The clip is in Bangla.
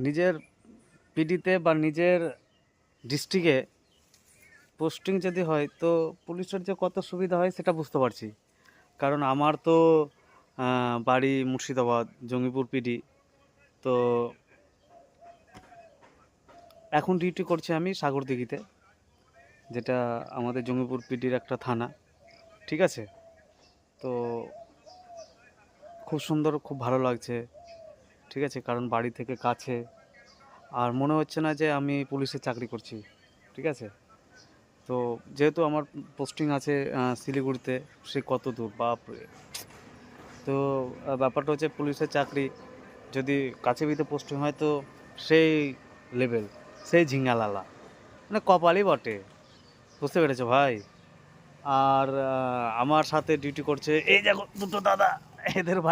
নিজের পিডিতে বা নিজের ডিস্ট্রিক্টে পোস্টিং যদি হয় তো পুলিশের যে কত সুবিধা হয় সেটা বুঝতে পারছি। কারণ আমার তো বাড়ি মুর্শিদাবাদ, জঙ্গিপুর পিডি। তো এখন ডিউটি করছি আমি সাগরদিঘিতে, যেটা আমাদের জঙ্গিপুর পিডির একটা থানা। ঠিক আছে, তো খুব সুন্দর, খুব ভালো লাগছে। ঠিক আছে, কারণ বাড়ি থেকে কাছে, আর মনে হচ্ছে না যে আমি পুলিশে চাকরি করছি। ঠিক আছে, তো যেহেতু আমার পোস্টিং আছে শিলিগুড়িতে, সে কত দূর বাপরে। তো ব্যাপারটা হচ্ছে পুলিশের চাকরি যদি কাছে বিতে পোস্টিং হয় তো সেই লেভেল, সেই ঝিঙ্গালালা, মানে কপালই বটে। বুঝতে পেরেছো ভাই? আর আমার সাথে ডিউটি করছে এই দেখো দুটো দাদা, এদের বাড়ি